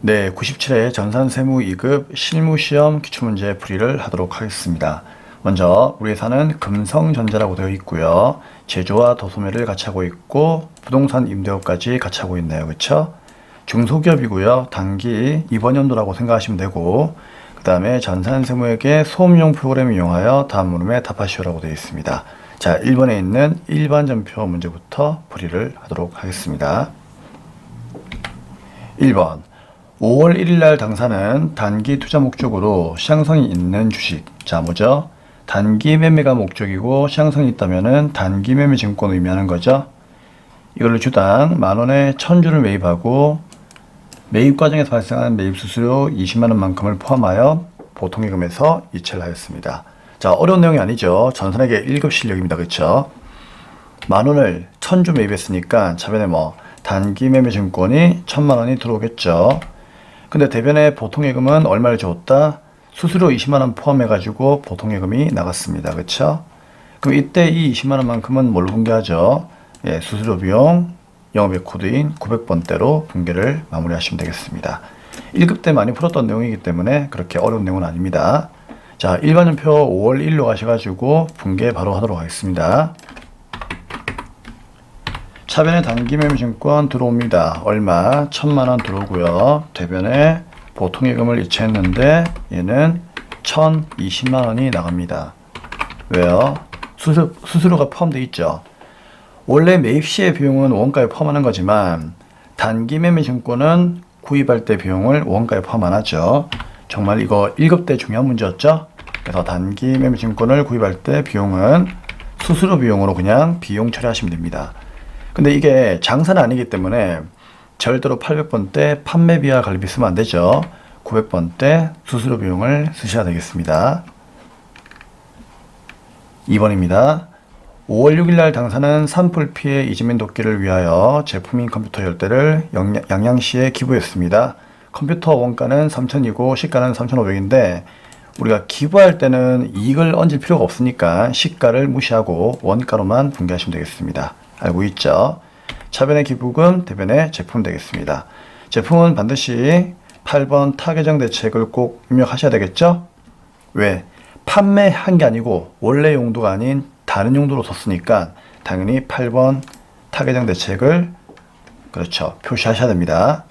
네, 97회 전산세무 2급 실무시험 기출문제 풀이를 하도록 하겠습니다. 먼저 우리 회사는 금성전자라고 되어 있고요. 제조와 도소매를 같이 하고 있고 부동산 임대업까지 같이 하고 있네요. 그렇죠? 중소기업이고요. 단기 이번 연도라고 생각하시면 되고 그 다음에 전산세무에게 소음용 프로그램을 이용하여 다음 물음에 답하시오라고 되어 있습니다. 자, 1번에 있는 일반전표 문제부터 풀이를 하도록 하겠습니다. 1번 5월 1일 날 당사는 단기 투자 목적으로 시장성이 있는 주식. 자, 뭐죠? 단기 매매가 목적이고 시장성이 있다면은 단기 매매 증권을 의미하는 거죠. 이걸로 주당 만원에 1000주를 매입하고 매입 과정에서 발생한 매입 수수료 20만원만큼을 포함하여 보통예금에서 이체를 하였습니다. 자, 어려운 내용이 아니죠. 전산에게 1급 실력입니다. 그렇죠? 만원을 1000주 매입했으니까 차변에 단기 매매 증권이 1000만원이 들어오겠죠. 근데 대변에 보통예금은 얼마를 줬다? 수수료 20만원 포함해가지고 보통예금이 나갔습니다. 그쵸? 그럼 이때 이 20만원만큼은 뭘로 분개하죠? 예, 수수료 비용, 영업외 코드인 900번대로 분개를 마무리하시면 되겠습니다. 1급 때 많이 풀었던 내용이기 때문에 그렇게 어려운 내용은 아닙니다. 자, 일반전표 5월 1로 가셔가지고 분개 바로 하도록 하겠습니다. 차변에 단기 매매 증권 들어옵니다. 얼마? 1000만원 들어오고요. 대변에 보통예금을 이체했는데 얘는 1020만원이 나갑니다. 왜요? 수수료가 포함되어 있죠. 원래 매입 시의 비용은 원가에 포함하는 거지만 단기 매매 증권은 구입할 때 비용을 원가에 포함 안 하죠. 정말 이거 1급 때 중요한 문제였죠. 그래서 단기 매매 증권을 구입할 때 비용은 수수료 비용으로 그냥 비용 처리하시면 됩니다. 근데 이게 장사는 아니기 때문에 절대로 800번대 판매비와 관리비 쓰면 안 되죠. 900번대 수수료 비용을 쓰셔야 되겠습니다. 2번입니다. 5월 6일 날 당사는 산불 피해 이재민 돕기를 위하여 제품인 컴퓨터 10대를 양양시에 기부했습니다. 컴퓨터 원가는 3,000이고 시가는 3,500인데 우리가 기부할 때는 이익을 얹을 필요가 없으니까 시가를 무시하고 원가로만 분개하시면 되겠습니다. 알고 있죠? 차변의 기부금, 대변의 제품 되겠습니다. 제품은 반드시 8번 타개정 대책을 꼭 입력하셔야 되겠죠? 왜? 판매한 게 아니고 원래 용도가 아닌 다른 용도로 썼으니까 당연히 8번 타개정 대책을 그렇죠. 표시하셔야 됩니다.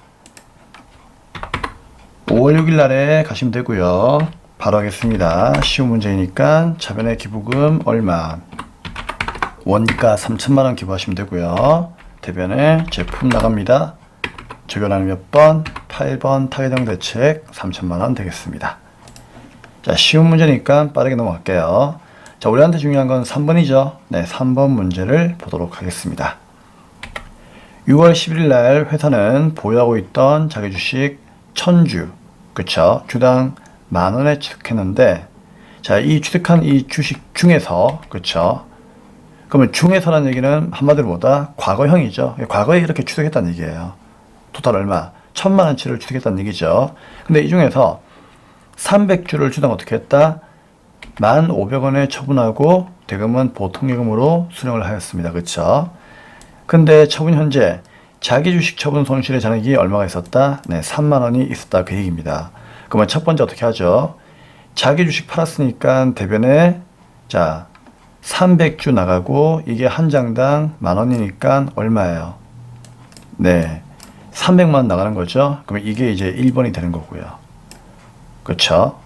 5월 6일 날에 가시면 되고요. 바로 하겠습니다. 쉬운 문제이니까 차변의 기부금 얼마? 원가 3,000만원 기부하시면 되고요. 대변에 제품 나갑니다. 적용하는 몇 번? 8번 타개정 대책 3,000만원 되겠습니다. 자, 쉬운 문제니까 빠르게 넘어갈게요. 자, 우리한테 중요한 건 3번이죠. 네, 3번 문제를 보도록 하겠습니다. 6월 11일 날 회사는 보유하고 있던 자기 주식 1000주, 그쵸? 주당 만원에 취득했는데, 자, 이 취득한 이 주식 중에서, 그쵸? 그러면 중에서라는 얘기는 한마디로 뭐다? 과거형이죠. 과거에 이렇게 취득했다는 얘기예요. 토탈 얼마? 1000만원치를 취득했다는 얘기죠. 근데 이 중에서 300주를 주당 어떻게 했다? 1,500원에 처분하고 대금은 보통예금으로 수령을 하였습니다. 그쵸? 근데 처분 현재 자기 주식 처분 손실의 잔액이 얼마가 있었다? 네, 3만원이 있었다. 그 얘기입니다. 그러면 첫 번째 어떻게 하죠? 자기 주식 팔았으니까 대변에 자 300주 나가고 이게 한 장당 만원이니까 얼마예요? 네, 300만원 나가는 거죠. 그럼 이게 이제 1번이 되는 거고요. 그렇죠?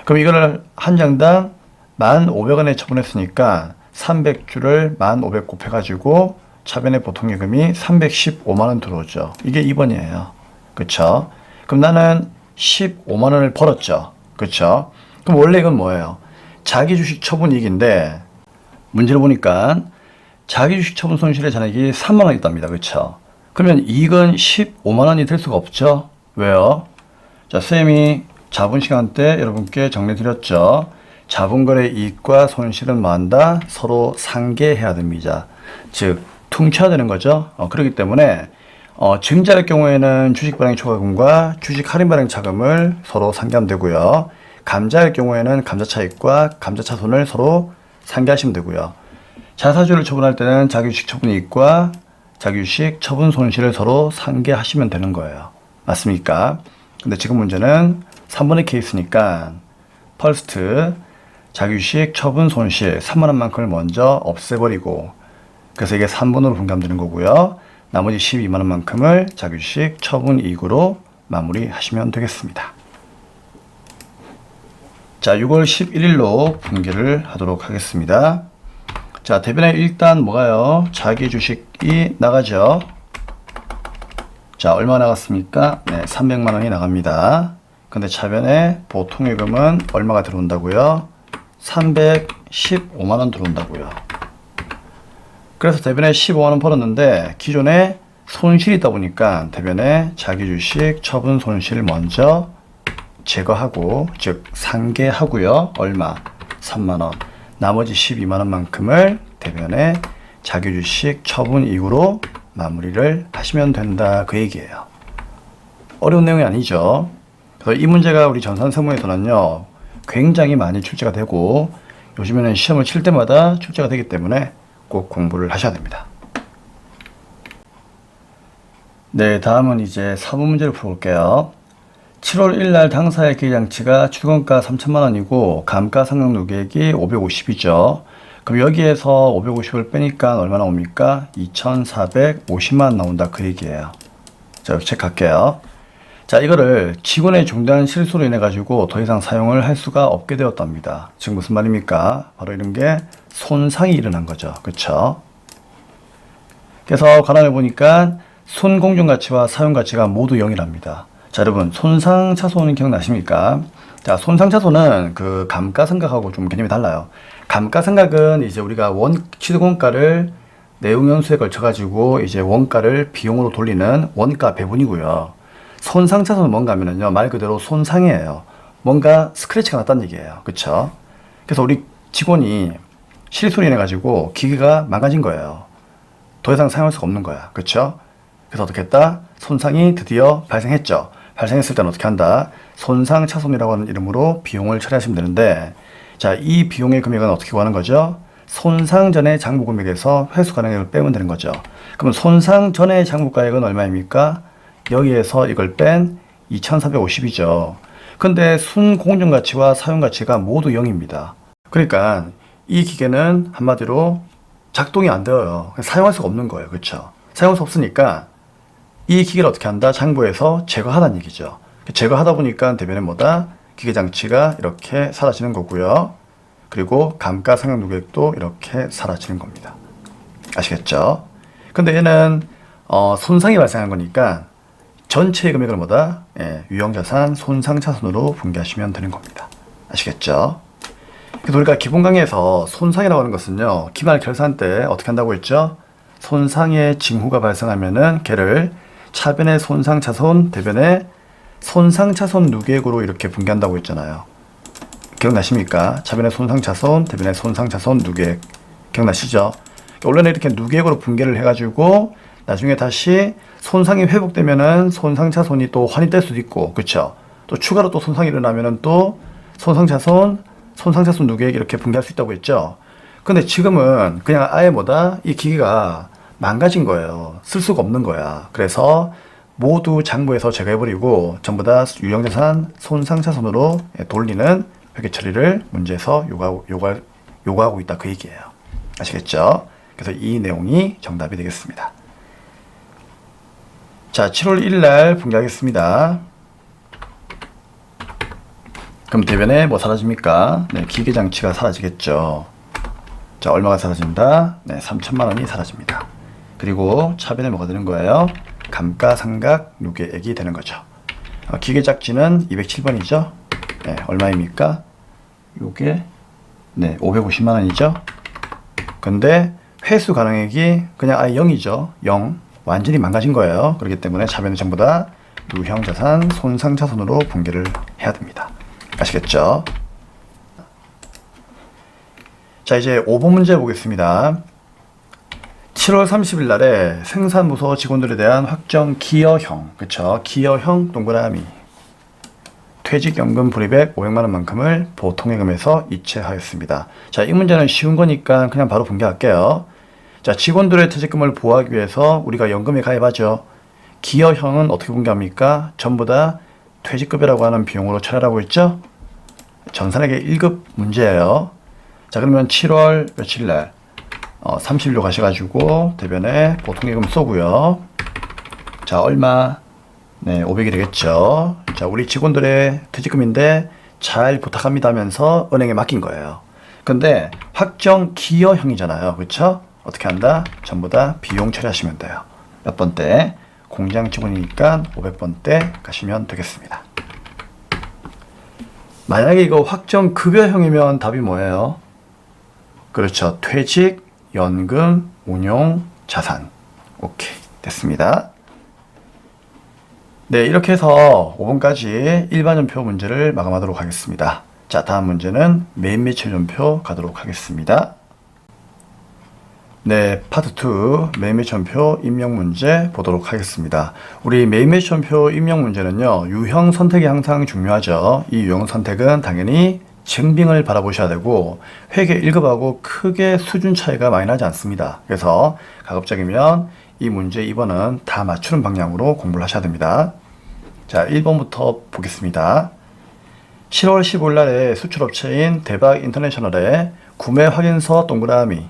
그럼 이거를 한 장당 1,500원에 처분했으니까 300주를 1,500 곱해가지고 차변의 보통예금이 315만원 들어오죠. 이게 2번이에요. 그렇죠? 그럼 나는 15만원을 벌었죠. 그렇죠? 그럼 원래 이건 뭐예요? 자기 주식 처분 이익인데 문제를 보니까 자기 주식 처분 손실의 잔액이 3만원 있답니다. 그렇죠? 그러면 이익은 15만원이 될 수가 없죠. 왜요? 자, 쌤이 자본 시간 때 여러분께 정리 드렸죠. 자본거래 이익과 손실은 뭐한다? 서로 상계해야 됩니다. 즉 퉁쳐야 되는 거죠. 그렇기 때문에 증자할 경우에는 주식 발행 초과금과 주식 할인 발행 차금을 서로 상계하면 되고요. 감자할 경우에는 감자 차익과 감자 차손을 서로 상계하시면 되고요. 자사주를 처분할 때는 자기 주식 처분 이익과 자기 주식 처분 손실을 서로 상계하시면 되는 거예요. 맞습니까? 근데 지금 문제는 3번의 케이스니까 퍼스트 자기주식 처분 손실 3만원만큼을 먼저 없애버리고, 그래서 이게 3번으로 분담되는 거고요. 나머지 12만원만큼을 자기주식 처분 이익으로 마무리하시면 되겠습니다. 자, 6월 11일로 분기를 하도록 하겠습니다. 자, 대변에 일단 뭐가요? 자기주식이 나가죠. 자, 얼마 나갔습니까? 네, 300만원이 나갑니다. 근데 차변에 보통예금은 얼마가 들어온다고요? 315만원 들어온다고요. 그래서 대변에 15만원 벌었는데 기존에 손실이 있다 보니까 대변에 자기주식 처분 손실 먼저 제거하고, 즉 상계하고요. 얼마? 3만원. 나머지 12만원만큼을 대변에 자기주식 처분 이후로 마무리를 하시면 된다, 그 얘기예요. 어려운 내용이 아니죠. 그래서 이 문제가 우리 전산세무에서는요 굉장히 많이 출제가 되고, 요즘에는 시험을 칠 때마다 출제가 되기 때문에 꼭 공부를 하셔야 됩니다. 네, 다음은 이제 4번 문제를 풀어볼게요. 7월 1일 당사의 기계장치가 출원가 3천만원이고 감가상각 누계액이 550이죠. 그럼 여기에서 550을 빼니까 얼마 나옵니까? 2,450만 나온다, 그 얘기예요. 자, 여기 체크할게요. 자, 이거를 직원의 중대한 실수로 인해 가지고 더 이상 사용을 할 수가 없게 되었답니다. 지금 무슨 말입니까? 바로 이런 게 손상이 일어난 거죠. 그쵸? 그래서 관한을 보니까 손공정가치와 사용가치가 모두 0이랍니다. 자, 여러분, 손상차손 기억나십니까? 자, 손상차손은 그 감가상각하고 좀 개념이 달라요. 감가상각은 이제 우리가 취득원가를 내용연수에 걸쳐가지고 이제 원가를 비용으로 돌리는 원가 배분이고요. 손상차손은 뭔가 하면은요, 말 그대로 손상이에요. 뭔가 스크래치가 났다는 얘기예요. 그쵸? 그래서 우리 직원이 실수로 인해가지고 기계가 망가진 거예요. 더 이상 사용할 수가 없는 거야. 그쵸? 그래서 어떻게 했다? 손상이 드디어 발생했죠. 발생했을 때는 어떻게 한다? 손상차손이라고 하는 이름으로 비용을 처리하시면 되는데, 자, 이 비용의 금액은 어떻게 구하는 거죠? 손상 전의 장부 금액에서 회수 가능액을 빼면 되는 거죠. 그럼 손상 전의 장부가액은 얼마입니까? 여기에서 이걸 뺀 2,450이죠. 근데 순공정가치와 사용가치가 모두 0입니다. 그러니까 이 기계는 한마디로 작동이 안 되어요. 사용할 수가 없는 거예요. 그렇죠? 사용할 수 없으니까 이 기계를 어떻게 한다? 장부에서 제거하다는 얘기죠. 제거하다 보니까 대변에 뭐다? 기계장치가 이렇게 사라지는 거고요. 그리고 감가상각 누계액도 이렇게 사라지는 겁니다. 아시겠죠? 근데 얘는 손상이 발생한 거니까 전체의 금액을 뭐다? 예, 유형자산 손상차손으로 분기하시면 되는 겁니다. 아시겠죠? 그래서 우리가 기본 강의에서 손상이라고 하는 것은요, 기말 결산 때 어떻게 한다고 했죠? 손상의 징후가 발생하면은 걔를 차변의 손상차손, 대변의 손상차손 누계액으로 이렇게 분기한다고 했잖아요. 기억나십니까? 차변의 손상차손, 대변의 손상차손 누계액. 기억나시죠? 원래는 이렇게 누계액으로 분기를 해가지고 나중에 다시 손상이 회복되면은 손상차손이 또 환입될 수도 있고, 그쵸? 또 추가로 또 손상이 일어나면은 또 손상차손 누계액 이렇게 분기할 수 있다고 했죠? 근데 지금은 그냥 아예 뭐다? 이 기계가 망가진 거예요. 쓸 수가 없는 거야. 그래서 모두 장부에서 제거해버리고 전부 다 유형자산 손상차손으로 돌리는 회계 처리를 문제에서 요구하고 있다, 그 얘기예요. 아시겠죠? 그래서 이 내용이 정답이 되겠습니다. 자, 7월 1일 날 분기하겠습니다. 그럼 대변에 뭐 사라집니까? 네, 기계장치가 사라지겠죠. 자, 얼마가 사라진다? 네, 3천만 원이 사라집니다. 그리고 차변에 뭐가 되는 거예요? 감가상각 누계액이 되는 거죠. 기계작지는 207번이죠. 네, 얼마입니까? 요게 네, 550만 원이죠. 근데 회수 가능액이 그냥 아예 0이죠. 0. 완전히 망가진 거예요. 그렇기 때문에 차변은 전부 다 유형자산 손상차손으로 분기를 해야 됩니다. 아시겠죠? 자, 이제 5번 문제 보겠습니다. 7월 30일 날에 생산부서 직원들에 대한 확정 기여형, 그쵸? 기여형 동그라미. 퇴직연금 불입액 500만원만큼을 보통예금에서 이체하였습니다. 자, 이 문제는 쉬운 거니까 그냥 바로 분개할게요. 자, 직원들의 퇴직금을 보호하기 위해서 우리가 연금에 가입하죠. 기여형은 어떻게 분개합니까? 전부 다 퇴직급여라고 하는 비용으로 처리하라고 했죠? 전산에게 1급 문제예요. 자, 그러면 7월 며칠 날 30일로 가셔가지고 대변에 보통예금 쏘고요. 자, 얼마? 네, 500이 되겠죠. 자, 우리 직원들의 퇴직금인데 잘 부탁합니다 하면서 은행에 맡긴 거예요. 근데 확정 기여형이잖아요. 그쵸? 어떻게 한다? 전부 다 비용 처리하시면 돼요. 몇 번대? 공장 직원이니까 500번대 가시면 되겠습니다. 만약에 이거 확정 급여형이면 답이 뭐예요? 그렇죠. 퇴직, 연금, 운용, 자산. 오케이. 됐습니다. 네, 이렇게 해서 5번까지 일반전표 문제를 마감하도록 하겠습니다. 자, 다음 문제는 매일 매출 전표 가도록 하겠습니다. 네, 파트 2 매일 매출 전표 입력 문제 보도록 하겠습니다. 우리 매일 매출 전표 입력 문제는요, 유형 선택이 항상 중요하죠. 이 유형 선택은 당연히 증빙을 바라보셔야 되고 회계 1급하고 크게 수준 차이가 많이 나지 않습니다. 그래서 가급적이면 이 문제 2번은 다 맞추는 방향으로 공부를 하셔야 됩니다. 자, 1번부터 보겠습니다. 7월 15일 날에 수출업체인 대박 인터내셔널에 구매 확인서 동그라미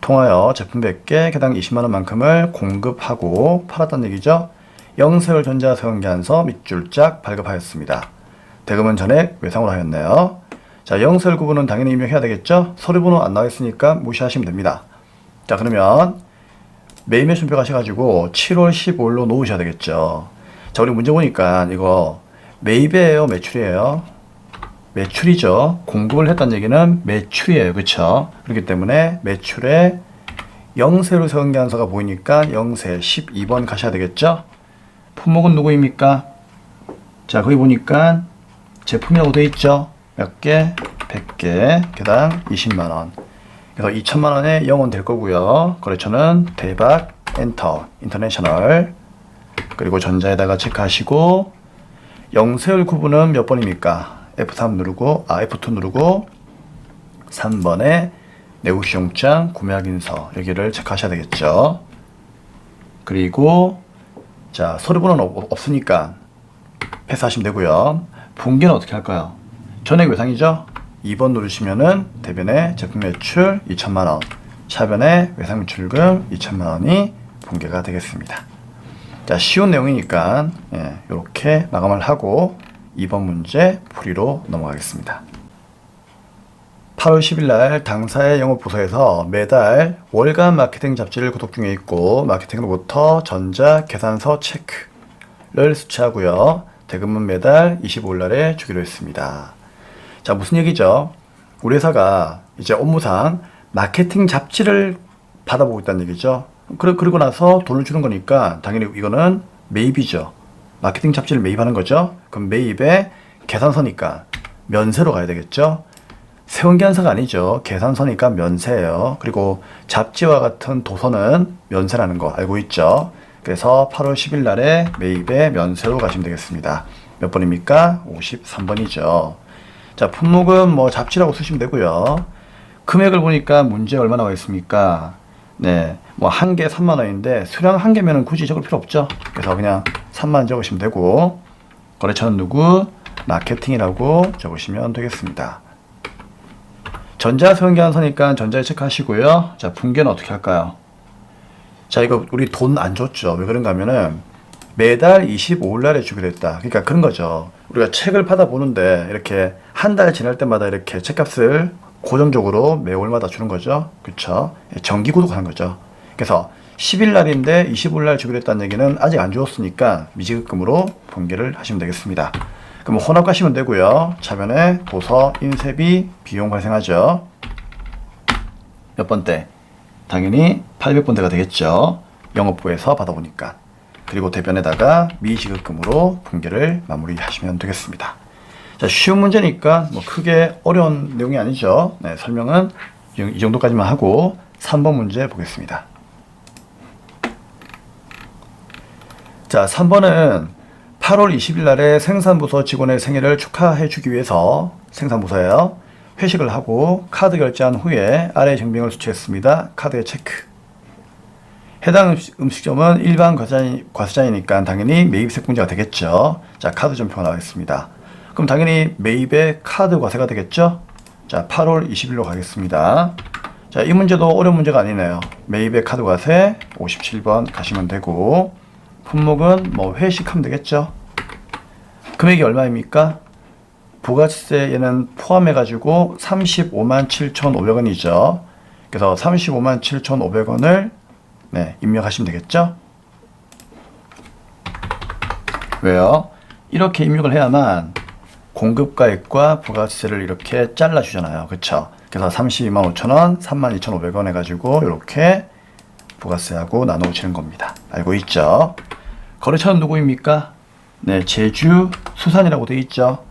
통하여 제품 100개 개당 20만원만큼을 공급하고 팔았다는 얘기죠. 영세월 전자 세원계한서 밑줄짝 발급하였습니다. 대금은 전액 외상으로 하였네요. 자, 영세월 구분은 당연히 입력해야 되겠죠. 서류번호 안 나와 있으니까 무시하시면 됩니다. 자, 그러면 매일 매출표 가셔가지고 7월 15일로 놓으셔야 되겠죠. 자, 우리 문제 보니까 이거 매입이에요, 매출이에요? 매출이죠. 공급을 했다는 얘기는 매출이에요. 그쵸? 그렇기 때문에 매출에 영세로 세운계한서가 보이니까 영세 12번 가셔야 되겠죠? 품목은 누구입니까? 자, 거기 보니까 제품이라고 되어 있죠? 몇 개? 100개. 개당 20만원. 그래서 2천만원에 0원 될 거고요. 거래처는 대박, 엔터, 인터내셔널. 그리고 전자에다가 체크하시고 영세율 구분은 몇 번입니까? F3 누르고 F2 누르고 3번에 내구시용장 구매확인서 여기를 체크하셔야 되겠죠. 그리고 자, 서류번호는 없으니까 패스하시면 되고요. 분기는 어떻게 할까요? 전액 외상이죠. 2번 누르시면은 대변에 제품 매출 2천만원, 차변에 외상 매출금 2천만원이 분계가 되겠습니다. 자, 쉬운 내용이니까 이렇게 마감을 하고 2번 문제 풀이로 넘어가겠습니다. 8월 10일 날 당사의 영업부서에서 매달 월간 마케팅 잡지를 구독 중에 있고 마케팅으로부터 전자 계산서 체크를 수취하고요. 대금은 매달 25일 날에 주기로 했습니다. 자, 무슨 얘기죠? 우리 회사가 이제 업무상 마케팅 잡지를 받아보고 있다는 얘기죠. 그리고 나서 돈을 주는 거니까 당연히 이거는 매입이죠. 마케팅 잡지를 매입하는 거죠. 그럼 매입에 계산서니까 면세로 가야 되겠죠. 세원계한서가 아니죠. 계산서니까 면세예요. 그리고 잡지와 같은 도서는 면세라는 거 알고 있죠. 그래서 8월 10일 날에 매입에 면세로 가시면 되겠습니다. 몇 번입니까? 53번이죠. 자, 품목은 뭐 잡지라고 쓰시면 되고요. 금액을 보니까 문제 얼마 나와 있습니까? 네, 뭐 한 개 3만 원인데 수량 한 개면은 굳이 적을 필요 없죠. 그래서 그냥 3만 적으시면 되고 거래처는 누구? 마케팅이라고 적으시면 되겠습니다. 전자 세원계한서니까 전자에 체크하시고요. 자, 분계는 어떻게 할까요? 자, 이거 우리 돈 안 줬죠. 왜 그런가 하면은 매달 25일 날에 주기로 했다. 그러니까 그런 거죠. 우리가 책을 받아보는데 이렇게 한 달 지날 때마다 이렇게 책값을 고정적으로 매월마다 주는 거죠. 그쵸? 정기 구독하는 거죠. 그래서 10일 날인데 25일 날 주기로 했다는 얘기는 아직 안 주었으니까 미지급금으로 분계를 하시면 되겠습니다. 그럼 혼합 가시면 되고요. 차변에 도서, 인쇄비, 비용 발생하죠. 몇 번대? 당연히 800번대가 되겠죠. 영업부에서 받아보니까. 그리고 대변에다가 미지급금으로 분계를 마무리하시면 되겠습니다. 자, 쉬운 문제니까 뭐 크게 어려운 내용이 아니죠. 네, 설명은 이 정도까지만 하고 3번 문제 보겠습니다. 자, 3번은 8월 20일 날에 생산부서 직원의 생일을 축하해 주기 위해서 생산부서에요. 회식을 하고 카드 결제한 후에 아래 증빙을 수취했습니다. 카드에 체크. 해당 음식점은 일반 과세자이니까 당연히 매입세공제가 되겠죠. 자, 카드 점표가 나오겠습니다. 그럼 당연히 매입의 카드 과세가 되겠죠. 자, 8월 20일로 가겠습니다. 자, 이 문제도 어려운 문제가 아니네요. 매입의 카드 과세 57번 가시면 되고, 품목은 뭐 회식하면 되겠죠. 금액이 얼마입니까? 부가세에는 포함해가지고 35만 7,500원이죠. 그래서 35만 7,500원을 입력하시면 되겠죠. 왜요? 이렇게 입력을 해야만 공급가액과 부가세를 이렇게 잘라주잖아요. 그쵸? 그래서 32만 5천원, 32,500원 해가지고 이렇게 부가세하고 나눠주는 겁니다. 알고 있죠? 거래처는 누구입니까? 네, 제주 수산이라고 되어 있죠.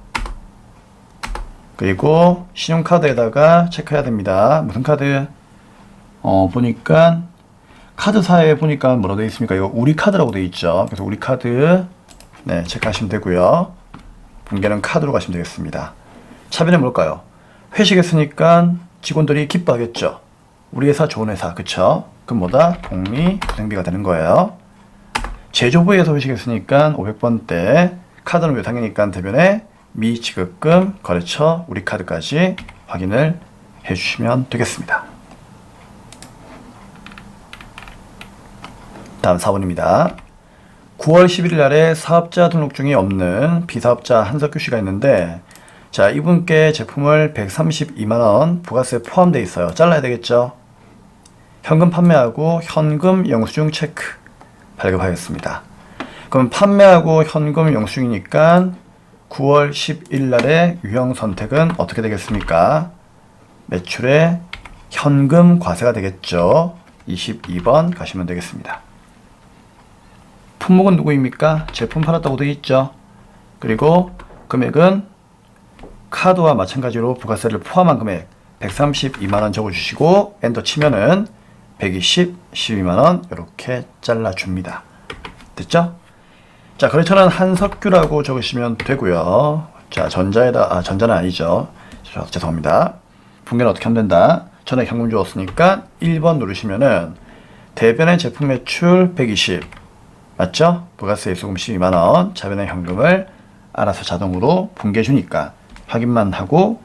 그리고 신용카드에다가 체크해야 됩니다. 무슨 카드? 보니까 카드사에 보니까 뭐라고 되어 있습니까? 이거 우리 카드라고 되어 있죠. 그래서 우리 카드 체크하시면 되고요. 분계는 카드로 가시면 되겠습니다. 차비는 뭘까요? 회식했으니까 직원들이 기뻐하겠죠. 우리 회사 좋은 회사, 그쵸? 그럼 뭐다? 복리후생비가 되는 거예요. 제조부에서 회식했으니까 500번대, 카드는 외상이니까 대변에 미지급금, 거래처, 우리 카드까지 확인을 해주시면 되겠습니다. 다음 4번입니다. 9월 11일 날에 사업자 등록 중에 없는 비사업자 한석규 씨가 있는데, 자, 이분께 제품을 132만원 부가세 포함되어 있어요. 잘라야 되겠죠? 현금 판매하고 현금 영수증 체크 발급하겠습니다. 그럼 판매하고 현금 영수증이니까 9월 10일 날의 유형 선택은 어떻게 되겠습니까? 매출에 현금 과세가 되겠죠. 22번 가시면 되겠습니다. 품목은 누구입니까? 제품 팔았다고 되어 있죠. 그리고 금액은 카드와 마찬가지로 부가세를 포함한 금액 132만원 적어주시고 엔터 치면은 112만원 이렇게 잘라줍니다. 됐죠? 자, 거래처는 한석규라고 적으시면 되고요. 자, 전자는 아니죠. 죄송합니다. 분계는 어떻게 하면 된다? 전에 현금 주었으니까 1번 누르시면은 대변의 제품 매출 120 맞죠? 부가세 수금 12만원, 자변의 현금을 알아서 자동으로 분계해 주니까 확인만 하고,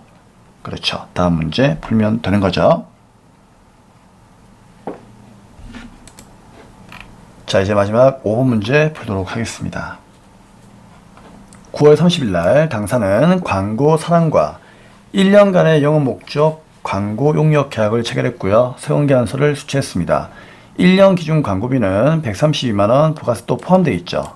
그렇죠. 다음 문제 풀면 되는 거죠. 자, 이제 마지막 5번 문제 풀도록 하겠습니다. 9월 30일 날 당사는 광고 사랑과 1년간의 영업 목적 광고 용역 계약을 체결했고요. 세원계약서를 수취했습니다. 1년 기준 광고비는 132만원 부가세도 포함되어 있죠.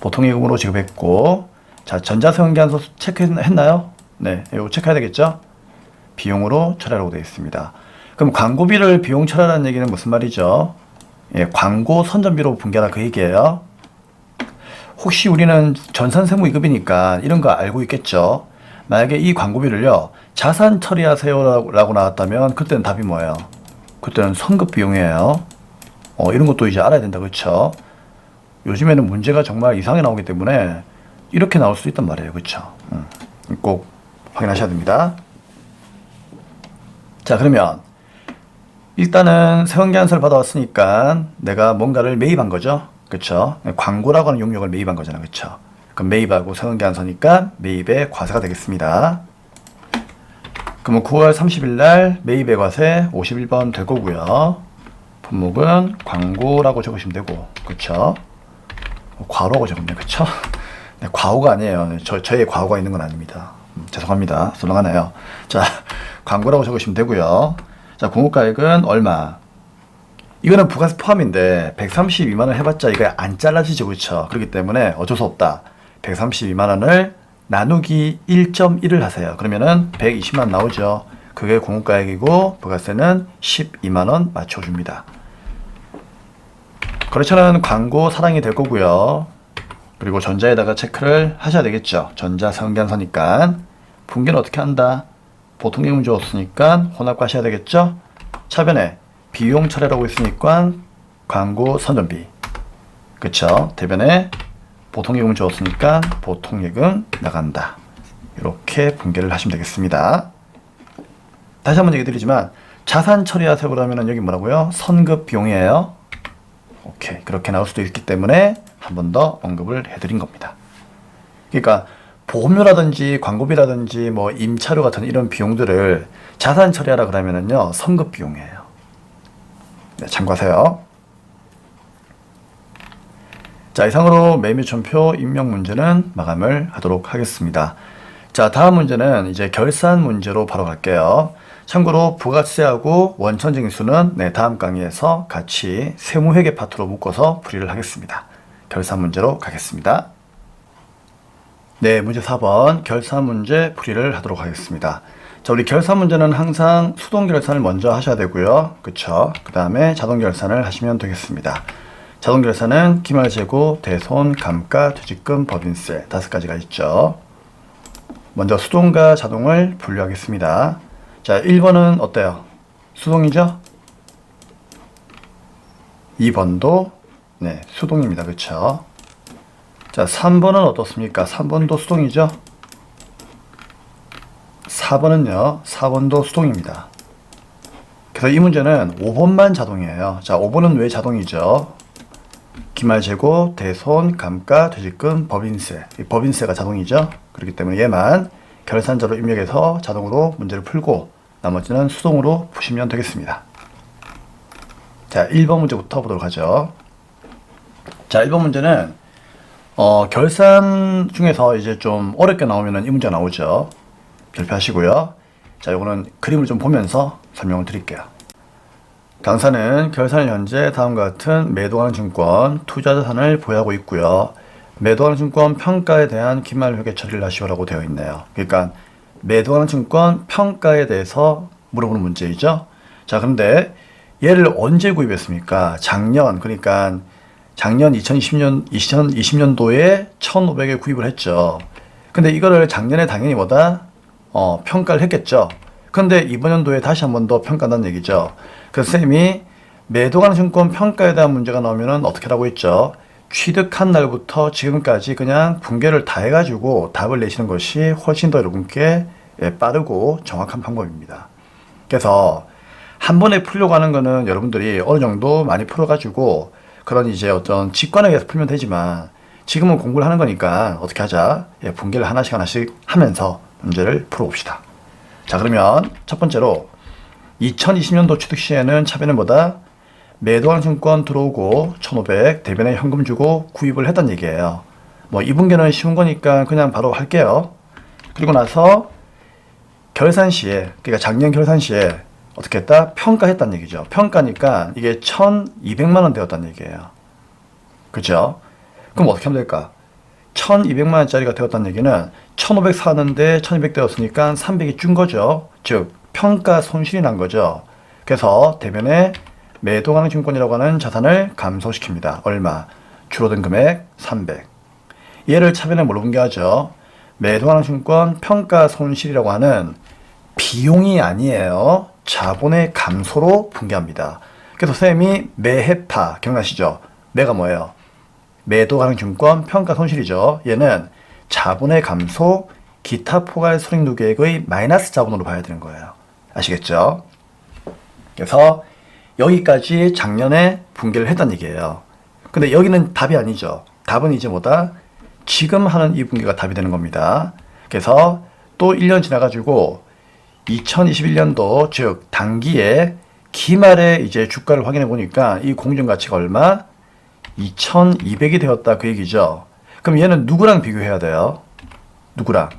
보통예금으로 지급했고, 자, 전자세원계약서 체크했나요? 네, 이거 체크해야 되겠죠? 비용으로 처리하라고 되어 있습니다. 그럼 광고비를 비용 처리하라는 얘기는 무슨 말이죠? 예, 광고 선전비로 분계하라 그 얘기예요. 혹시 우리는 전산세무이급이니까 이런 거 알고 있겠죠? 만약에 이 광고비를요, 자산 처리하세요 라고 나왔다면 그때는 답이 뭐예요? 그때는 선급 비용이에요. 이런 것도 이제 알아야 된다, 그렇죠? 요즘에는 문제가 정말 이상하게 나오기 때문에 이렇게 나올 수 있단 말이에요, 그렇죠? 꼭 확인하셔야 됩니다. 자, 그러면 일단은 세원계약서를 받아왔으니까 내가 뭔가를 매입한 거죠, 그렇죠? 광고라고 하는 용역을 매입한 거잖아요, 그렇죠? 그럼 매입하고 세원계약서니까 매입의 과세가 되겠습니다. 그러면 9월 30일 날 매입의 과세 51번 될 거고요. 품목은 광고라고 적으시면 되고, 그쵸? 과로라고 적었네요, 그쵸? 네, 과오가 아니에요. 저의 과오가 있는 건 아닙니다. 죄송합니다. 썰렁하네요. 자, 광고라고 적으시면 되고요. 자, 공급가액은 얼마? 이거는 부가세 포함인데 132만원 해봤자 이거 안 잘라지죠, 그쵸? 그렇기 때문에 어쩔 수 없다. 132만원을 나누기 1.1을 하세요. 그러면은 120만 나오죠. 그게 공급가액이고 부가세는 12만원 맞춰줍니다. 거래처는 광고 사랑이 될 거고요. 그리고 전자에다가 체크를 하셔야 되겠죠. 전자 세원계약서니까. 분계는 어떻게 한다? 보통예금 주었으니까 혼합과 하셔야 되겠죠. 차변에 비용 처리라고 있으니까 광고 선전비, 그쵸? 대변에 보통예금 주었으니까 보통예금 나간다. 이렇게 분계를 하시면 되겠습니다. 다시 한번 얘기 드리지만 자산 처리하세요 그러면은 여기 뭐라고요? 선급 비용이에요. 오케이. 그렇게 나올 수도 있기 때문에 한 번 더 언급을 해드린 겁니다. 그러니까 보험료라든지 광고비라든지 뭐 임차료 같은 이런 비용들을 자산 처리하라 그러면은요, 선급 비용이에요. 네, 참고하세요. 자, 이상으로 매매천표 입력 문제는 마감을 하도록 하겠습니다. 자, 다음 문제는 이제 결산 문제로 바로 갈게요. 참고로 부가세하고 원천징수는 다음 강의에서 같이 세무회계 파트로 묶어서 풀이를 하겠습니다. 결산 문제로 가겠습니다. 네, 문제 4번 결산 문제 풀이를 하도록 하겠습니다. 자, 우리 결산 문제는 항상 수동 결산을 먼저 하셔야 되고요. 그쵸? 그 다음에 자동 결산을 하시면 되겠습니다. 자동 결산은 기말 재고, 대손, 감가, 퇴직금, 법인세 5가지가 있죠. 먼저 수동과 자동을 분류하겠습니다. 자, 1번은 어때요? 수동이죠? 2번도 수동입니다. 그쵸? 자, 3번은 어떻습니까? 3번도 수동이죠? 4번은요, 4번도 수동입니다. 그래서 이 문제는 5번만 자동이에요. 자, 5번은 왜 자동이죠? 기말 재고, 대손, 감가, 퇴직금, 법인세. 이 법인세가 자동이죠? 그렇기 때문에 얘만 결산자로 입력해서 자동으로 문제를 풀고 나머지는 수동으로 푸시면 되겠습니다. 자, 1번 문제부터 보도록 하죠. 자, 1번 문제는 결산 중에서 이제 좀 어렵게 나오면 이 문제가 나오죠. 별표하시고요. 자, 요거는 그림을 좀 보면서 설명을 드릴게요. 강사는 결산을 현재 다음과 같은 매도하는 증권, 투자자산을 보유하고 있고요. 매도하는 증권 평가에 대한 기말회계 처리를 하시오라고 되어 있네요. 그러니까 매도하는 증권 평가에 대해서 물어보는 문제이죠. 자, 그런데 얘를 언제 구입했습니까? 작년, 그러니까 작년 2020년도에 1,500에 구입을 했죠. 근데 이거를 작년에 당연히 평가를 했겠죠. 근데 이번 연도에 다시 한 번 더 평가한다는 얘기죠. 그래서 쌤이 매도하는 증권 평가에 대한 문제가 나오면 어떻게 하라고 했죠? 취득한 날부터 지금까지 그냥 분계를 다 해가지고 답을 내시는 것이 훨씬 더 여러분께 빠르고 정확한 방법입니다. 그래서 한 번에 풀려고 하는 거는 여러분들이 어느 정도 많이 풀어가지고 그런 이제 어떤 직관에 의해서 풀면 되지만 지금은 공부를 하는 거니까 어떻게 하자? 분계를 하나씩 하면서 문제를 풀어봅시다. 자, 그러면 첫 번째로 2020년도 취득 시에는 차변에 매도하는 증권 들어오고 1,500 대변에 현금 주고 구입을 했단 얘기예요. 뭐 이 분계는 쉬운 거니까 그냥 바로 할게요. 그리고 나서 결산 시에, 그러니까 작년 결산 시에 어떻게 했다? 평가했단 얘기죠. 평가니까 이게 1,200만 원 되었단 얘기예요. 그죠? 그럼 어떻게 하면 될까? 1,200만 원짜리가 되었다는 얘기는 1,500 사는데 1,200 되었으니까 300이 준 거죠. 즉 평가 손실이 난 거죠. 그래서 대변에 매도하는 증권이라고 하는 자산을 감소시킵니다. 얼마? 줄어든 금액 300. 얘를 차변에 뭘로 분개하죠? 매도하는 증권 평가 손실이라고 하는 비용이 아니에요. 자본의 감소로 분개합니다. 그래서 쌤이 매해파 기억나시죠? 매가 뭐예요? 매도하는 증권 평가 손실이죠. 얘는 자본의 감소, 기타 포괄 손익 누계액의 마이너스 자본으로 봐야 되는 거예요. 아시겠죠? 그래서 여기까지 작년에 분개를 했단 얘기예요. 근데 여기는 답이 아니죠. 답은 이제 지금 하는 이 분개가 답이 되는 겁니다. 그래서 또 1년 지나가지고 2021년도 즉 당기에 기말에 이제 주가를 확인해 보니까 이 공정 가치가 얼마? 2,200이 되었다 그 얘기죠. 그럼 얘는 누구랑 비교해야 돼요? 누구랑?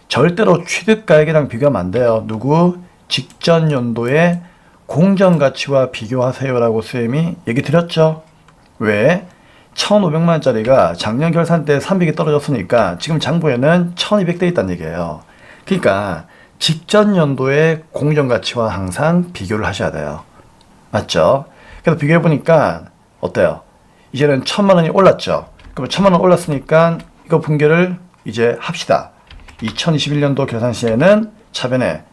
절대로 취득가액이랑 비교하면 안 돼요. 누구? 직전 연도의 공정 가치와 비교하세요라고 쌤이 얘기 드렸죠. 왜? 1,500만 원짜리가 작년 결산 때 300이 떨어졌으니까 지금 장부에는 1,200돼 있다는 얘기예요. 그러니까 직전 연도의 공정 가치와 항상 비교를 하셔야 돼요. 맞죠? 그래서 비교해 보니까 어때요? 이제는 1,000만 원이 올랐죠. 그럼 1,000만 원 올랐으니까 이거 분개를 이제 합시다. 2021년도 결산 시에는 차변에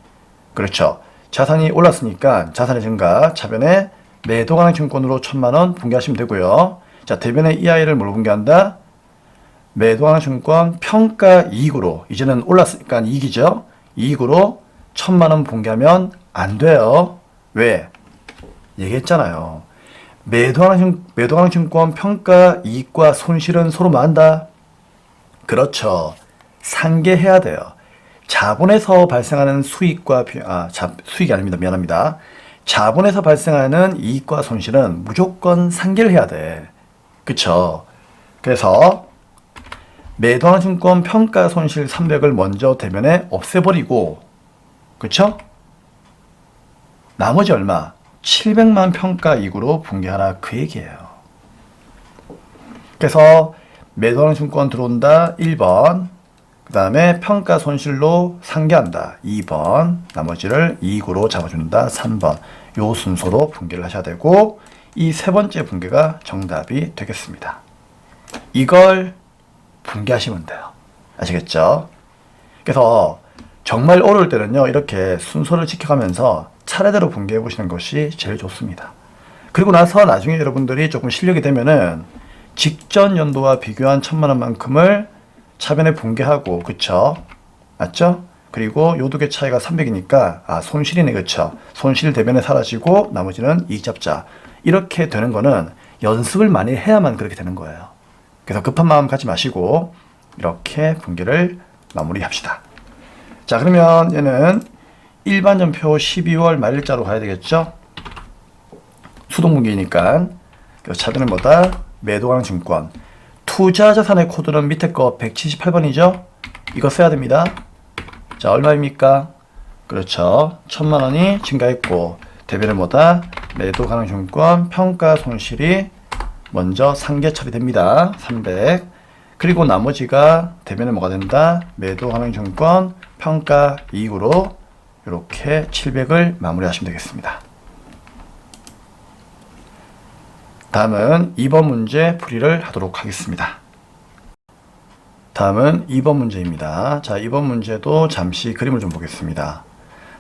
그렇죠. 자산이 올랐으니까 자산의 증가 차변에 매도가능 증권으로 1,000만 원 분개하시면 되고요. 자, 대변에 이 아이를 뭘로 분개한다? 매도가능 증권 평가 이익으로 이제는 올랐으니까 이익이죠. 이익으로 1,000만 원 분개하면 안 돼요. 왜? 얘기했잖아요. 매도하는 증권 평가 이익과 손실은 서로 뭐 한다? 그렇죠. 상계해야 돼요. 자본에서 발생하는 수익과 수익이 아닙니다. 미안합니다. 자본에서 발생하는 이익과 손실은 무조건 상계를 해야 돼. 그쵸? 그래서 매도하는 증권 평가 손실 300을 먼저 대변에 없애버리고, 그쵸? 나머지 얼마? 700만 평가 이익으로 분개하라 그 얘기예요. 그래서 매도하는 증권 들어온다 1번, 그 다음에 평가 손실로 상계한다 2번, 나머지를 이익으로 잡아준다 3번. 요 순서로 분개를 하셔야 되고, 이 세 번째 분개가 정답이 되겠습니다. 이걸 분개하시면 돼요. 아시겠죠? 그래서 정말 어려울 때는요, 이렇게 순서를 지켜가면서 차례대로 분개해 보시는 것이 제일 좋습니다. 그리고 나서 나중에 여러분들이 조금 실력이 되면은 직전 연도와 비교한 1000만 원만큼을 차변에 분개하고, 그쵸? 맞죠? 그리고 요 두 개 차이가 300이니까 손실이네, 그쵸? 손실 대변에 사라지고 나머지는 이익 잡자. 이렇게 되는 거는 연습을 많이 해야만 그렇게 되는 거예요. 그래서 급한 마음 갖지 마시고 이렇게 분개를 마무리합시다. 자, 그러면 얘는 일반전표 12월 말일자로 가야 되겠죠? 수동분기니까. 차변은 뭐다? 매도하는 증권. 투자자산의 코드는 밑에 거 178번이죠? 이거 써야 됩니다. 자, 얼마입니까? 그렇죠. 1000만 원이 증가했고, 대변은 뭐다? 매도 가능 증권 평가 손실이 먼저 상계 처리됩니다. 300. 그리고 나머지가 대변에 뭐가 된다? 매도 가능 증권 평가 이익으로 이렇게 700을 마무리하시면 되겠습니다. 다음은 2번 문제 풀이를 하도록 하겠습니다. 다음은 2번 문제입니다. 자, 2번 문제도 잠시 그림을 좀 보겠습니다.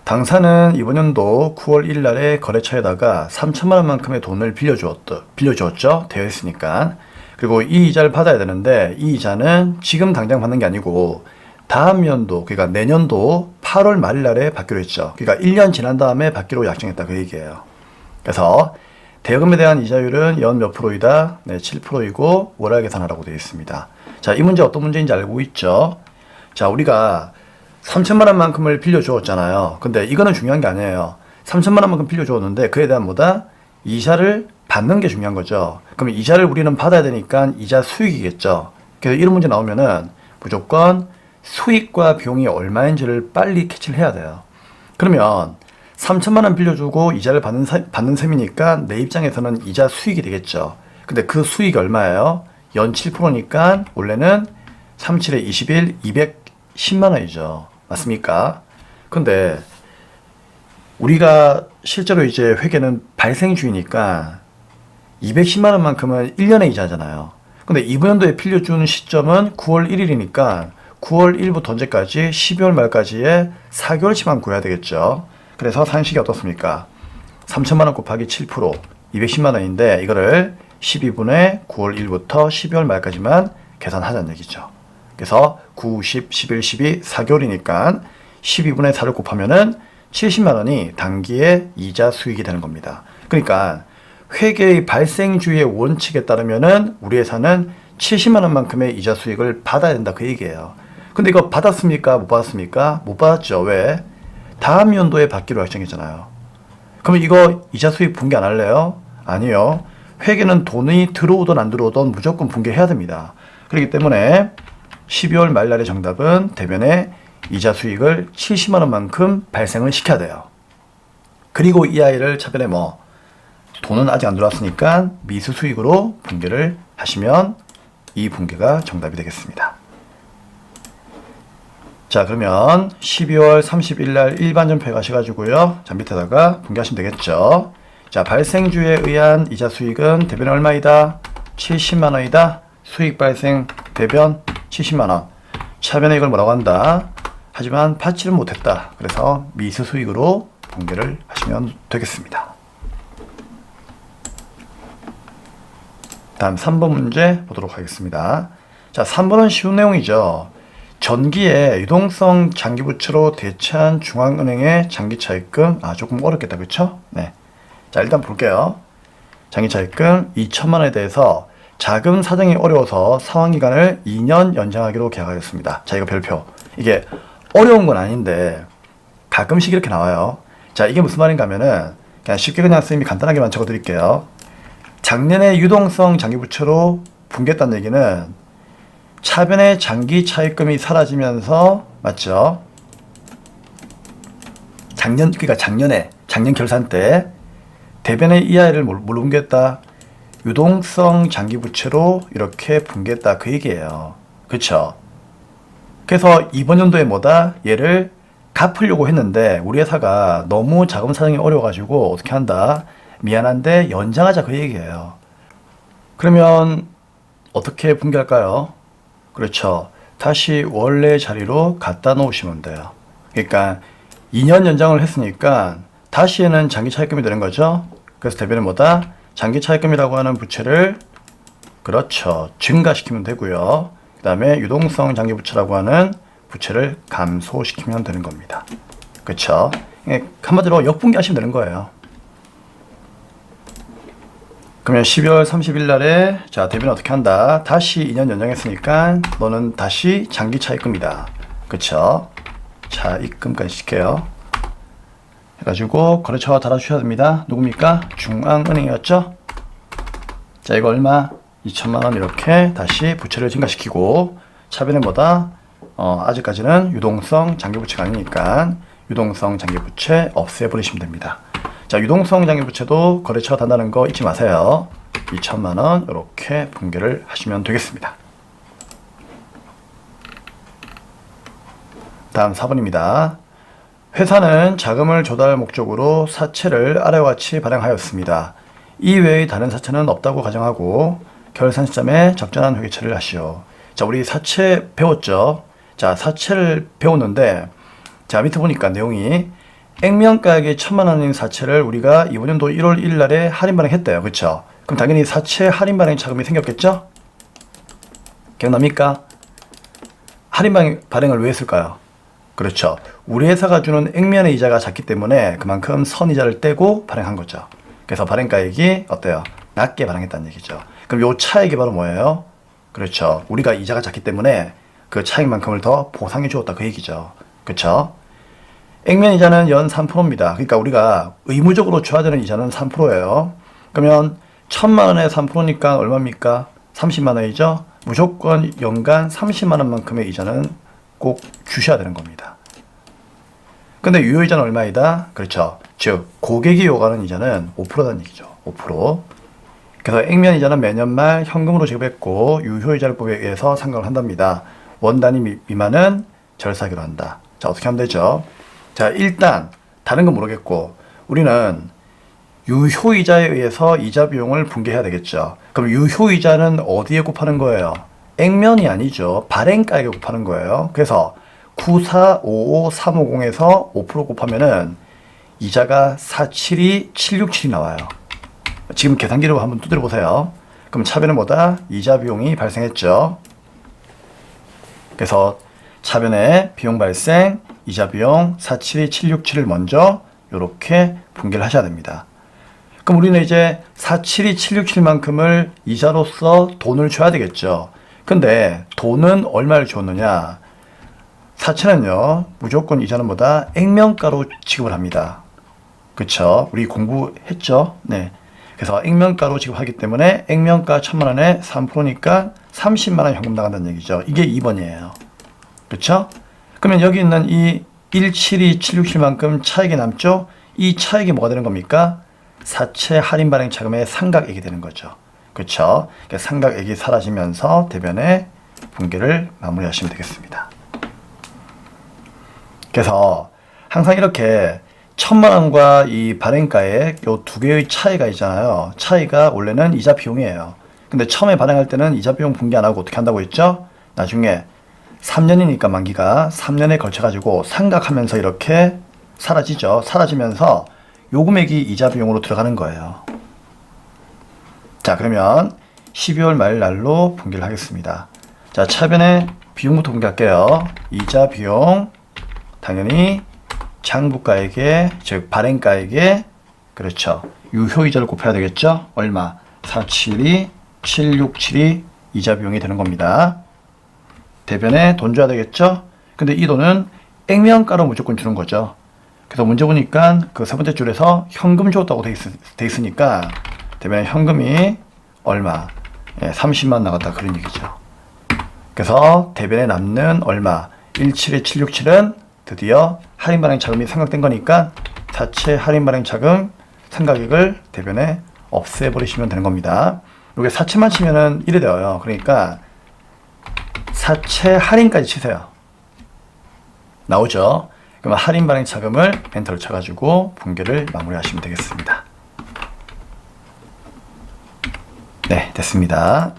당사는 이번 연도 9월 1일 날에 거래처에다가 3천만 원만큼의 돈을 빌려주었죠. 되어 있으니까. 그리고 이 이자를 받아야 되는데, 이 이자는 지금 당장 받는 게 아니고 다음 연도, 그러니까 내년도 8월 말일 날에 받기로 했죠. 그러니까 1년 지난 다음에 받기로 약정했다 그 얘기예요. 그래서 대여금에 대한 이자율은 연 몇 프로이다? 네, 7%이고 월할 계산하라고 되어 있습니다. 자, 이 문제 어떤 문제인지 알고 있죠? 자, 우리가 3천만 원만큼을 빌려주었잖아요. 근데 이거는 중요한 게 아니에요. 3천만 원만큼 빌려주었는데 그에 대한 뭐다? 이자를 받는 게 중요한 거죠. 그럼 이자를 우리는 받아야 되니까 이자 수익이겠죠. 그래서 이런 문제 나오면은 무조건 수익과 비용이 얼마인지를 빨리 캐치를 해야 돼요. 그러면 3천만 원 빌려주고 이자를 받는 셈이니까 내 입장에서는 이자 수익이 되겠죠. 근데 그 수익이 얼마예요? 연 7%니까 원래는 37에 21, 210만 원이죠. 맞습니까? 근데 우리가 실제로 이제 회계는 발생주의니까 210만 원만큼은 1년의 이자잖아요. 근데 이번 연도에 빌려준 시점은 9월 1일이니까 9월 1일부터 언제까지? 12월 말까지의 4개월치만 구해야 되겠죠. 그래서 산식이 어떻습니까? 3천만 원 곱하기 7%, 210만 원인데 이거를 12분의 9월 1일부터 12월 말까지만 계산하자는 얘기죠. 그래서 9, 10, 11, 12, 4개월이니까 12분의 4를 곱하면은 70만 원이 단기의 이자 수익이 되는 겁니다. 그러니까 회계의 발생주의의 원칙에 따르면은 우리 회사는 70만 원만큼의 이자 수익을 받아야 된다 그 얘기예요. 근데 이거 받았습니까? 못 받았습니까? 못 받았죠. 왜? 다음 연도에 받기로 약정했잖아요. 그럼 이거 이자 수익 분개 안 할래요? 아니요. 회계는 돈이 들어오든 안 들어오든 무조건 분개해야 됩니다. 그렇기 때문에 12월 말날의 정답은 대변에 이자 수익을 70만 원만큼 발생을 시켜야 돼요. 그리고 이 아이를 차변에 돈은 아직 안 들어왔으니까 미수 수익으로 분개를 하시면 이 분개가 정답이 되겠습니다. 자, 그러면 12월 30일 날 일반전표에 가셔가지고요. 자, 밑에다가 분개하시면 되겠죠. 자, 발생주에 의한 이자 수익은 대변에 얼마이다? 70만 원이다. 수익 발생 대변 70만 원. 차변에 이걸 뭐라고 한다? 하지만 받지를 못했다. 그래서 미수 수익으로 분개를 하시면 되겠습니다. 다음 3번 문제 보도록 하겠습니다. 자, 3번은 쉬운 내용이죠. 전기에 유동성 장기부채로 대체한 중앙은행의 장기차입금. 조금 어렵겠다, 그쵸? 네. 자, 일단 볼게요. 장기 차입금 2천만 원에 대해서 자금 사정이 어려워서 상환기간을 2년 연장하기로 계약하였습니다. 자, 이거 별표. 이게 어려운 건 아닌데 가끔씩 이렇게 나와요. 자, 이게 무슨 말인가 하면은 그냥 쉽게 그냥 선생님이 간단하게만 적어 드릴게요. 작년에 유동성 장기부채로 붕괴했다는 얘기는 차변의 장기 차입금이 사라지면서, 맞죠? 그러니까 작년 결산 때 대변의 이하를 뭘로 붕괴했다? 유동성 장기부채로 이렇게 붕괴했다, 그 얘기예요. 그쵸? 그래서 이번 연도에 뭐다? 얘를 갚으려고 했는데 우리 회사가 너무 자금 사정이 어려워가지고 어떻게 한다? 미안한데 연장하자, 그 얘기예요. 그러면 어떻게 붕괴할까요? 그렇죠. 다시 원래 자리로 갖다 놓으시면 돼요. 그러니까 2년 연장을 했으니까 다시에는 장기 차입금이 되는 거죠. 그래서 대변은 뭐다? 장기 차입금이라고 하는 부채를, 그렇죠, 증가시키면 되고요. 그 다음에 유동성 장기 부채라고 하는 부채를 감소시키면 되는 겁니다. 그렇죠? 한마디로 역분기하시면 되는 거예요. 그러면 12월 30일 날에 자, 대변은 어떻게 한다? 다시 2년 연장했으니까 너는 다시 장기 차입금이다. 그쵸? 차입금까지 시켜요. 해가지고 거래처와 달아주셔야 됩니다. 누굽니까? 중앙은행이었죠? 자, 이거 얼마? 2천만 원 이렇게 다시 부채를 증가시키고, 차변은 뭐다? 아직까지는 유동성 장기부채가 아니니까 유동성 장기부채 없애버리시면 됩니다. 자, 유동성 장기부채도 거래처 단다는 거 잊지 마세요. 2천만 원 이렇게 붕괴를 하시면 되겠습니다. 다음 4번입니다. 회사는 자금을 조달 목적으로 사채를 아래와 같이 발행하였습니다. 이 외의 다른 사채는 없다고 가정하고 결산 시점에 적절한 회계처리를 하시오. 자, 우리 사채 배웠죠? 자, 사채를 배웠는데, 자, 밑에 보니까 내용이 액면가액이 1,000만 원인 사채를 우리가 이번 연도 1월 1일 날에 할인 발행했대요. 그쵸? 그럼 당연히 사채 할인 발행 자금이 생겼겠죠? 기억납니까? 할인 발행을 왜 했을까요? 그렇죠. 우리 회사가 주는 액면의 이자가 작기 때문에 그만큼 선이자를 떼고 발행한 거죠. 그래서 발행가액이 어때요? 낮게 발행했다는 얘기죠. 그럼 요 차액이 바로 뭐예요? 그렇죠. 우리가 이자가 작기 때문에 그 차익만큼을 더 보상해 주었다, 그 얘기죠. 그렇죠? 액면 이자는 연 3%입니다. 그러니까 우리가 의무적으로 줘야 되는 이자는 3%예요. 그러면 1,000만 원에 3%니까 얼마입니까? 30만 원이죠. 무조건 연간 30만 원만큼의 이자는 꼭 주셔야 되는 겁니다. 근데 유효이자는 얼마이다? 그렇죠. 즉 고객이 요구하는 이자는 5%라는 얘기죠. 5%. 그래서 액면 이자는 매년 말 현금으로 지급했고 유효이자율법에 의해서 상각을 한답니다. 원 단위 미만은 절사하기로 한다. 자, 어떻게 하면 되죠? 자, 일단 다른 건 모르겠고 우리는 유효이자에 의해서 이자 비용을 분개해야 되겠죠. 그럼 유효이자는 어디에 곱하는 거예요? 액면이 아니죠. 발행가액에 곱하는 거예요. 그래서 9455350에서 5% 곱하면은 이자가 472,767이 나와요. 지금 계산기로 한번 두드려 보세요. 그럼 차변은 뭐다? 이자 비용이 발생했죠. 그래서 차변에 비용 발생, 이자 비용 472,767을 먼저 이렇게 분개를 하셔야 됩니다. 그럼 우리는 이제 472,767만큼을 이자로서 돈을 줘야 되겠죠. 근데 돈은 얼마를 줬느냐? 사채는요, 무조건 이자는 뭐다? 액면가로 지급을 합니다. 그쵸? 우리 공부했죠? 네. 그래서 액면가로 지급하기 때문에 액면가 1,000만 원에 3%니까 30만 원 현금 나간다는 얘기죠. 이게 2번이에요. 그쵸? 그러면 여기 있는 이 172,767만큼 차익이 남죠? 이 차익이 뭐가 되는 겁니까? 사채 할인 발행 자금의 상각액이 되는 거죠. 그쵸? 그러니까 상각액이 사라지면서 대변의 분개를 마무리하시면 되겠습니다. 그래서 항상 이렇게 1,000만 원과 이 발행가액 요 두 개의 차이가 있잖아요. 차이가 원래는 이자 비용이에요. 근데 처음에 발행할 때는 이자 비용 분개 안 하고 어떻게 한다고 했죠? 나중에 3년이니까 만기가 3년에 걸쳐 가지고 상각하면서 이렇게 사라지죠. 사라지면서 요 금액이 이자 비용으로 들어가는 거예요. 자, 그러면 12월 말 날로 분개를 하겠습니다. 자, 차변의 비용부터 분개할게요. 이자 비용 당연히 장부가액에, 즉 발행가액에, 그렇죠. 유효이자를 곱해야 되겠죠. 얼마? 472, 767이 이자 비용이 되는 겁니다. 대변에 돈 줘야 되겠죠. 근데 이 돈은 액면가로 무조건 주는 거죠. 그래서 문제 보니까 그 세 번째 줄에서 현금 줬다고 돼 있으니까 대변에 현금이 얼마? 30만 나갔다 그런 얘기죠. 그래서 대변에 남는 얼마? 172,767은 드디어 할인 발행 자금이 생각된 거니까 자체 할인 발행 자금 생각액을 대변에 없애버리시면 되는 겁니다. 이게 사채만 치면은 이래 되어요. 그러니까 사채 할인까지 치세요. 나오죠? 그러면 할인 발행 자금을 엔터를 쳐가지고 분계를 마무리하시면 되겠습니다. 네, 됐습니다.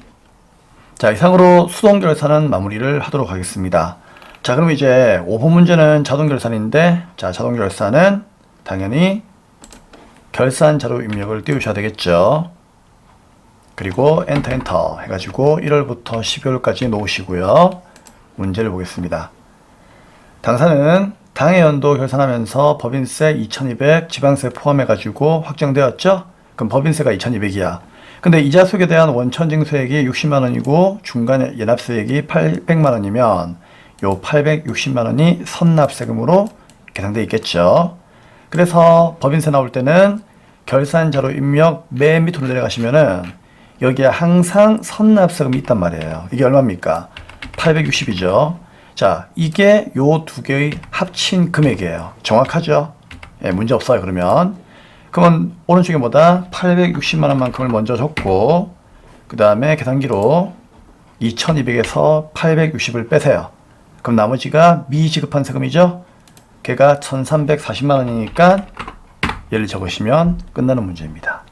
자, 이상으로 수동결산은 마무리를 하도록 하겠습니다. 자, 그럼 이제 5번 문제는 자동결산인데, 자, 자동결산은 당연히 결산 자료 입력을 띄우셔야 되겠죠. 그리고 엔터 해가지고 1월부터 12월까지 놓으시고요. 문제를 보겠습니다. 당사는 당해 연도 결산하면서 법인세 2,200 지방세 포함해가지고 확정되었죠? 그럼 법인세가 2,200이야. 근데 이자 속에 대한 원천 징수액이 60만 원이고 중간 연합세액이 800만 원이면 요 860만 원이 선납세금으로 계산되어 있겠죠. 그래서 법인세 나올 때는 결산자료 입력 맨 밑으로 내려가시면은 여기에 항상 선납세금이 있단 말이에요. 이게 얼마입니까? 860이죠. 자, 이게 요 두 개의 합친 금액이에요. 정확하죠? 예, 문제 없어요. 그러면 오른쪽에 뭐다? 860만 원만큼을 먼저 줬고 그 다음에 계산기로 2200에서 860을 빼세요. 그럼 나머지가 미지급한 세금이죠? 걔가 1340만 원이니까 얘를 적으시면 끝나는 문제입니다.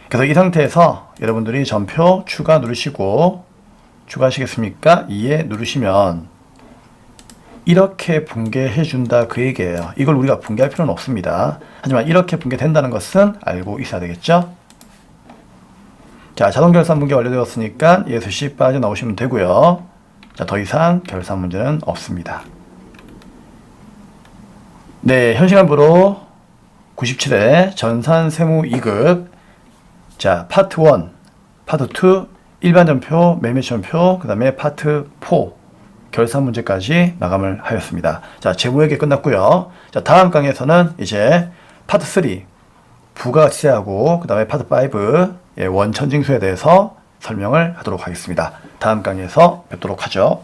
그래서 이 상태에서 여러분들이 전표 추가 누르시고 추가하시겠습니까? 2에 누르시면 이렇게 분개해 준다 그 얘기예요. 이걸 우리가 분개할 필요는 없습니다. 하지만 이렇게 분개된다는 것은 알고 있어야 되겠죠? 자, 자동결산 분개 완료되었으니까 예수시 빠져나오시면 되고요. 자, 더 이상 결산 문제는 없습니다. 네, 현시간부로 97회 전산세무 2급 자, 파트 1, 파트 2 일반전표, 매매전표, 그 다음에 파트 4 결산 문제까지 마감을 하였습니다. 자, 재무회계 끝났고요. 자, 다음 강의에서는 이제 파트 3 부가가치세하고 그 다음에 파트 5 원천징수에 대해서 설명을 하도록 하겠습니다. 다음 강의에서 뵙도록 하죠.